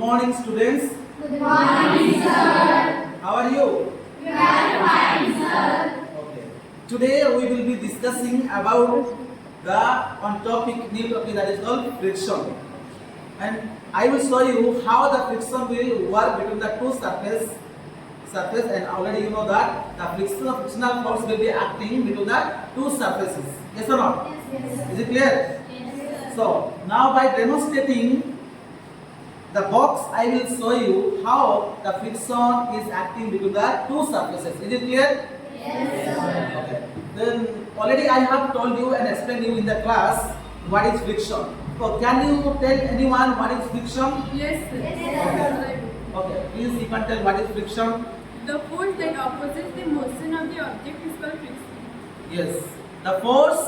morning, students. Good morning, sir. How are you? We are fine, sir. Okay. Today we will be discussing about the new topic that is called friction. And I will show you how the friction will work between the two surface, and already you know that the frictional force will be acting between the two surfaces. Yes or not? Yes. Is it clear? Yes. So now by demonstrating the box, I will show you how the friction is acting between the two surfaces. Is it clear? Yes, sir. Okay. Then already I have told you and explained you in the class what is friction. So can you tell anyone what is friction? Yes, sir. Yes. Okay. Please you can tell what is friction. The force that opposes the motion of the object is called friction. Yes. The force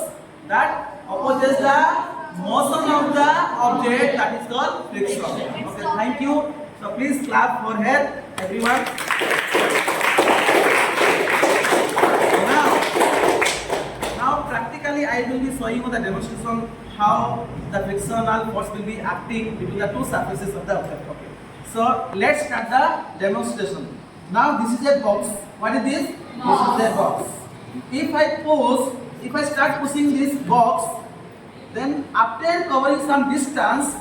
that opposes the motion of the object, that is called friction. Okay, thank you. So please clap for her, everyone. Now practically I will be showing you the demonstration how the frictional force will be acting between the two surfaces of the object. Okay. So let's start the demonstration. Now this is a box. What is this? This is a box. If I start pushing this box, then after covering some distance,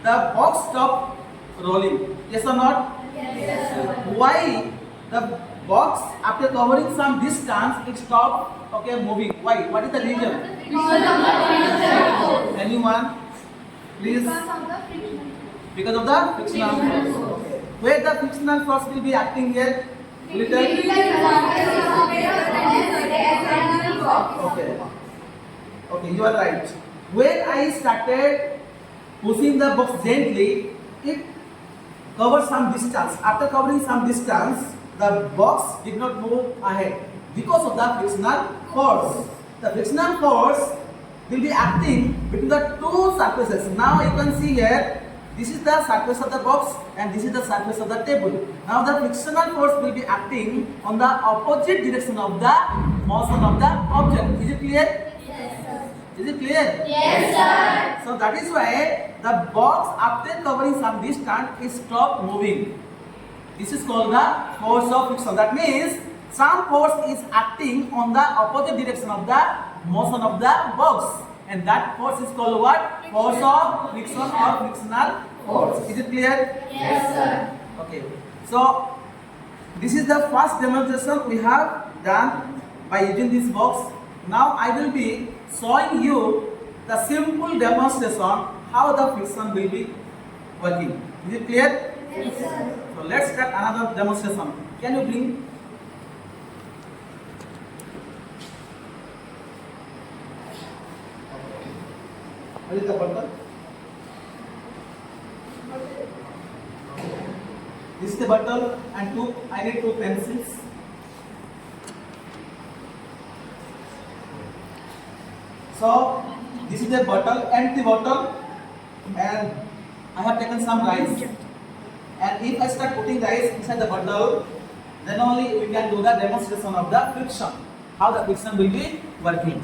the box stop rolling. Yes or not? Yes, sir. Why the box after covering some distance it stopped moving? Why? What is the reason? Because of the friction. Anyone? Please. Because of the friction. Because of the frictional force. Okay. Where the frictional force will be acting here? Little. Okay. Okay, you are right. When I started pushing the box gently, it covered some distance. After covering some distance, the box did not move ahead because of the frictional force. The frictional force will be acting between the two surfaces. Now you can see here, this is the surface of the box and this is the surface of the table. Now the frictional force will be acting on the opposite direction of the motion of the object. Is it clear? Yes, sir. Is it clear? Yes, sir. So that is why the box after covering some distance is stopped moving. This is called the force of friction. That means some force is acting on the opposite direction of the motion of the box. And that force is called what? Force of friction or frictional force. Is it clear? Yes, sir. Okay. So this is the first demonstration we have done by using this box. Now I will be showing you the simple demonstration how the friction will be working. Is it clear? Yes, sir. So let's start another demonstration. Can you bring? What is the button? This is the bottle and I need two pencils. So this is a bottle, empty bottle, and I have taken some rice. And if I start putting rice inside the bottle, then only we can do the demonstration of the friction. How the friction will be working.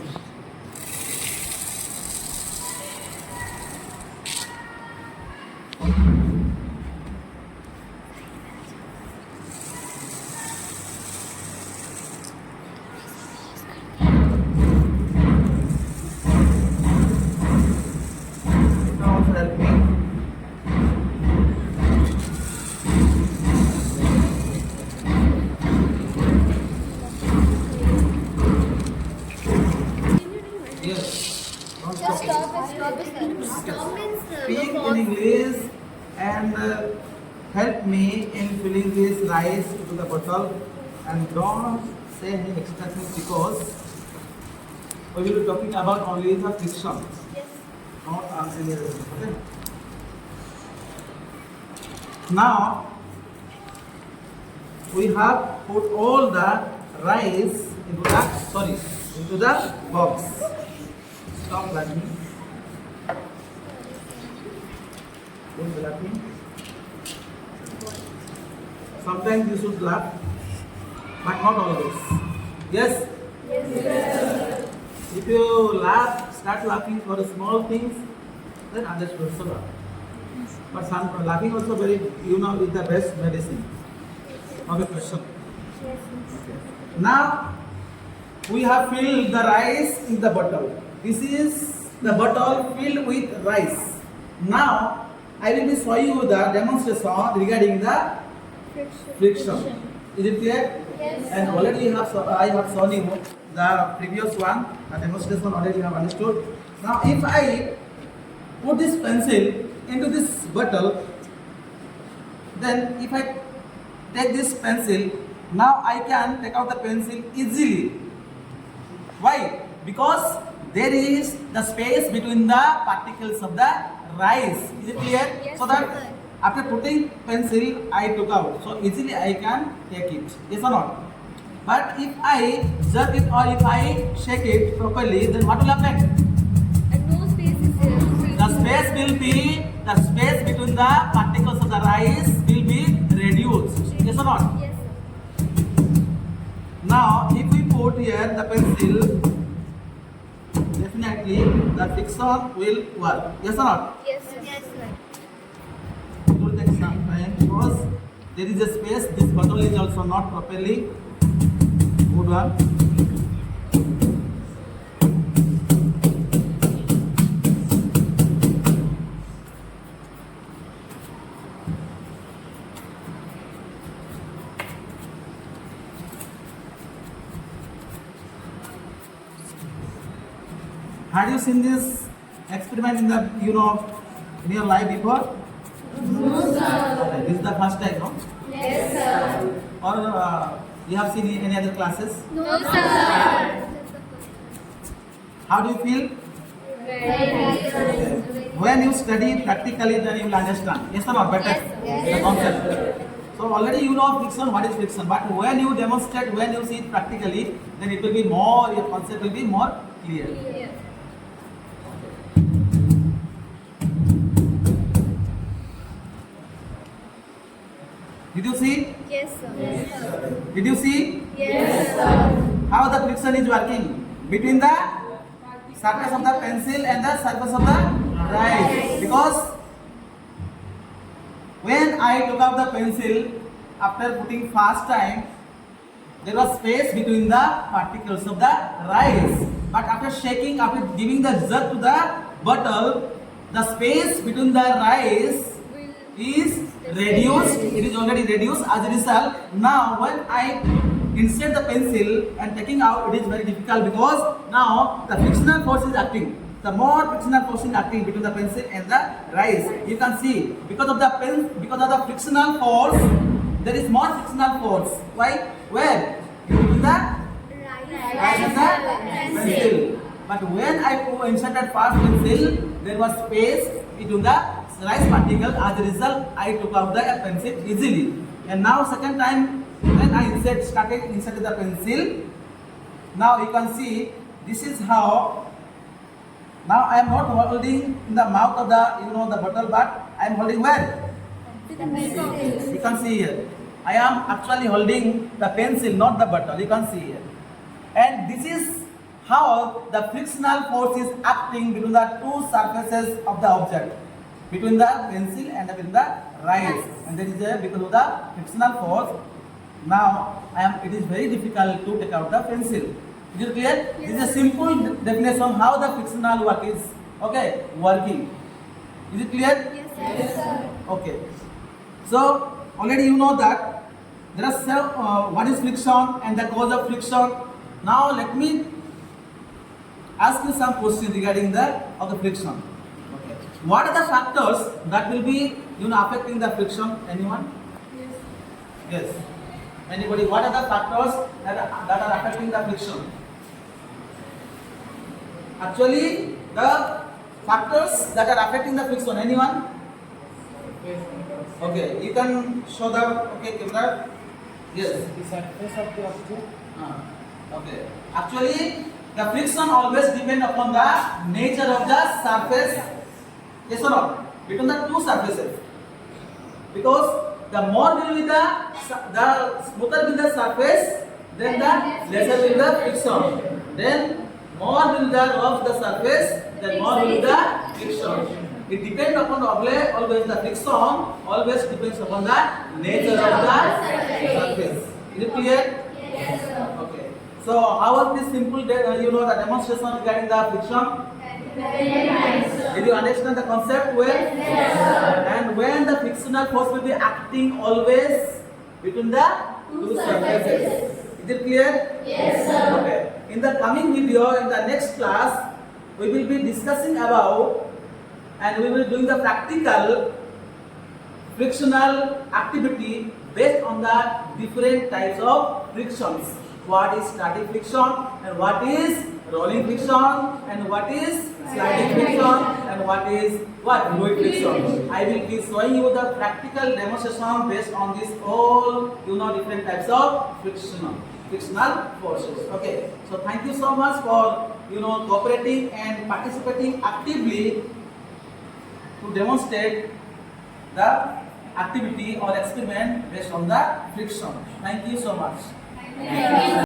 Now also help me. Yes. Don't stop. Stop means Speak in English and help me in filling this rice into the bottle, and don't say any extra things because we will be talking about only the friction, Yes. not answering the rest. Okay. Now we have put all the rice into the box. Stop laughing. Don't laugh. Sometimes you should laugh, but not always. Yes? Yes. If you start laughing for small things, then others will also laugh. But some laughing also very, you know, is the best medicine. Okay, question. Okay. Now we have filled the rice in the bottle. This is the bottle filled with rice. Now I will be showing you the demonstration regarding the friction. Is it clear? Yes. And already I have shown you the previous one, the demonstration already you have understood. Now if I put this pencil into this bottle, then if I take this pencil, now I can take out the pencil easily. Why? Because there is the space between the particles of the rice. Is it clear? Yes, So that sir. after putting pencil, I took out. So easily I can take it. Yes or not? But if I jerk it or if I shake it properly, then what will happen? And no space is there. The space will be, the space between the particles of the rice will be reduced. Yes or not? Yes, sir. Now, if we put here the pencil, definitely the friction will work. Yes or not? Yes, sir. Yes, sir. It will take some time because there is a space. This bottle is also not properly good one. Had you seen this experiment in the, you know, in your life before? No, sir. Okay, this is the first time, no? Yes, sir. Or you have seen in any other classes? No, sir. How do you feel? When you study practically, then you will understand. Yes or not? Better. Yes, The concept. So already you know friction, what is friction. But when you demonstrate, when you see it practically, then it will be more, your concept will be more clear. Yes. Did you see? Yes, sir. Did you see Yes, sir. how the friction is working between the surface of the pencil and the surface of the rice? Because when I took out the pencil after putting first time, there was space between the particles of the rice. But after shaking, after giving the jerk to the bottle, the space between the rice is reduced. It is already reduced. As a result, now when I insert the pencil and taking out, it is very difficult because now the frictional force is acting. The more frictional force is acting between the pencil and the rice. You can see because of the frictional force, there is more frictional force. Why? Where? Between the rice and the pencil. But when I inserted first pencil, there was space between the rice particle. As a result, I took out the pencil easily. And now second time when I started inserting the pencil, now you can see this is how. Now I am not holding in the mouth of the the bottle, but I am holding where? You can see here. I am actually holding the pencil, not the bottle. You can see here. And this is how the frictional force is acting between the two surfaces of the object, between the pencil and between the rice. And that is because of the frictional force. Now it is very difficult to take out the pencil. Is it clear? This is a simple definition how the frictional work is working. Is it clear? Yes, sir. Okay. So already you know that there are what is friction and the cause of friction. Now let me ask you some questions regarding the friction. Okay. What are the factors that will be affecting the friction? Anyone? Yes. Anybody? What are the factors that are affecting the friction? Actually, the factors that are affecting the friction. Anyone? Okay, you can show the camera. Yes. The surface of the object. Okay. Actually, the friction always depends upon the nature of the surface. Yes or no? Between the two surfaces. Because the more will be the smoother will the surface, then the lesser will the friction. Then more will the rough the surface, then more will the friction. it depends upon always the friction always depends upon the nature of the surface. Is it clear? Yes, sir. Okay. So how was this simple the demonstration regarding the friction? Very nice, sir. Did you understand the concept well? Yes, sir. And when the frictional force will be acting always between the two surfaces. Is it clear? Yes, sir. Okay. In the coming video, in the next class, we will be discussing about and we will be doing the practical frictional activity based on the different types of frictions. What is static friction and what is rolling friction and what is sliding friction and what is fluid friction. I will be showing you the practical demonstration based on this all different types of frictional forces. Okay, so thank you so much for cooperating and participating actively to demonstrate the activity or experiment based on the friction. Thank you so much. Thank you,